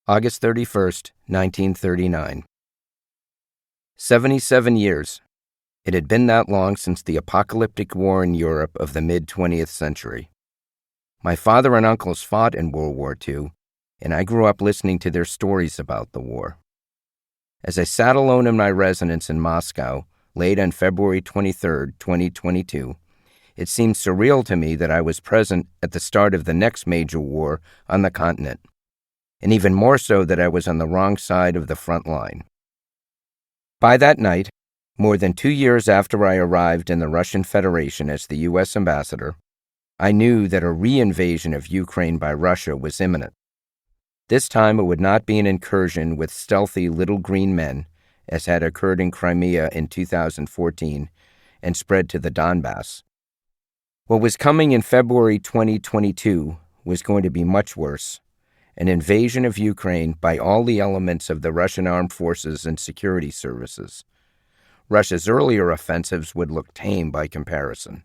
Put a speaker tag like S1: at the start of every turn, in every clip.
S1: August 31st, 1939. 77 years. It had been that long since the apocalyptic war in Europe of the mid-20th century. My father and uncles fought in World War II, and I grew up listening to their stories about the war. As I sat alone in my residence in Moscow, late on February 23, 2022, it seemed surreal to me that I was present at the start of the next major war on the continent, and even more so that I was on the wrong side of the front line. By that night, more than 2 years after I arrived in the Russian Federation as the U.S. ambassador, I knew that a re-invasion of Ukraine by Russia was imminent. This time it would not be an incursion with stealthy little green men, as had occurred in Crimea in 2014 and spread to the Donbass. What was coming in February 2022 was going to be much worse, an invasion of Ukraine by all the elements of the Russian armed forces and security services. Russia's earlier offensives would look tame by comparison.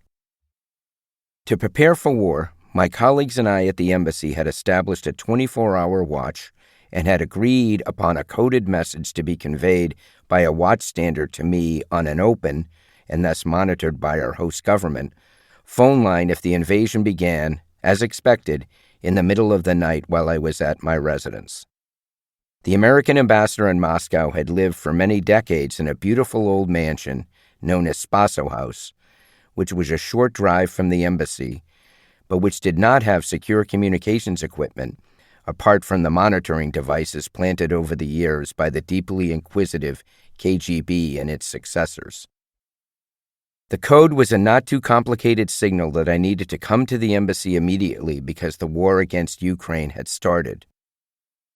S1: To prepare for war, my colleagues and I at the embassy had established a 24-hour watch and had agreed upon a coded message to be conveyed by a watchstander to me on an open, and thus monitored by our host government, phone line if the invasion began, as expected, in the middle of the night while I was at my residence. The American ambassador in Moscow had lived for many decades in a beautiful old mansion known as Spaso House, which was a short drive from the embassy, but which did not have secure communications equipment, apart from the monitoring devices planted over the years by the deeply inquisitive KGB and its successors. The code was a not-too-complicated signal that I needed to come to the embassy immediately because the war against Ukraine had started.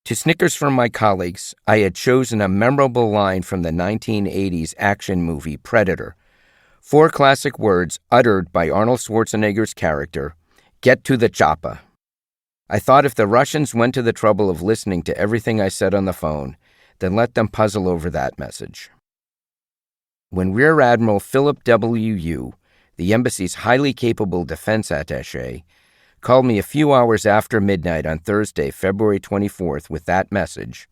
S1: To snickers from my colleagues, I had chosen a memorable line from the 1980s action movie Predator. 4 classic words uttered by Arnold Schwarzenegger's character, "Get to the chopper." I thought if the Russians went to the trouble of listening to everything I said on the phone, then let them puzzle over that message. When Rear Admiral Philip W. Yu, the embassy's highly capable defense attaché, called me a few hours after midnight on Thursday, February 24th, with that message,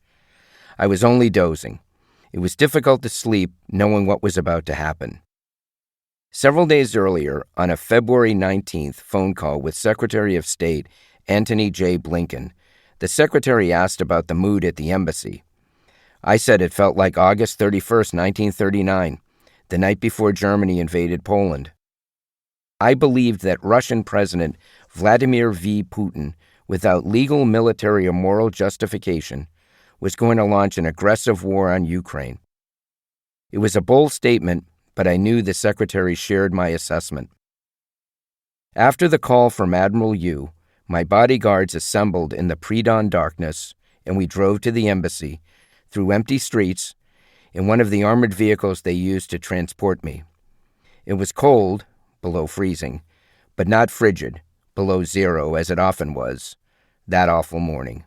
S1: I was only dozing. It was difficult to sleep knowing what was about to happen. Several days earlier, on a February 19th phone call with Secretary of State Antony J. Blinken, the Secretary asked about the mood at the embassy. I said it felt like August 31st, 1939, the night before Germany invaded Poland. I believed that Russian President Vladimir V. Putin, without legal, military, or moral justification, was going to launch an aggressive war on Ukraine. It was a bold statement, but I knew the Secretary shared my assessment. After the call from Admiral Yu, my bodyguards assembled in the pre-dawn darkness, and we drove to the embassy, through empty streets, in one of the armored vehicles they used to transport me. It was cold, below freezing, but not frigid, below zero as it often was, that awful morning.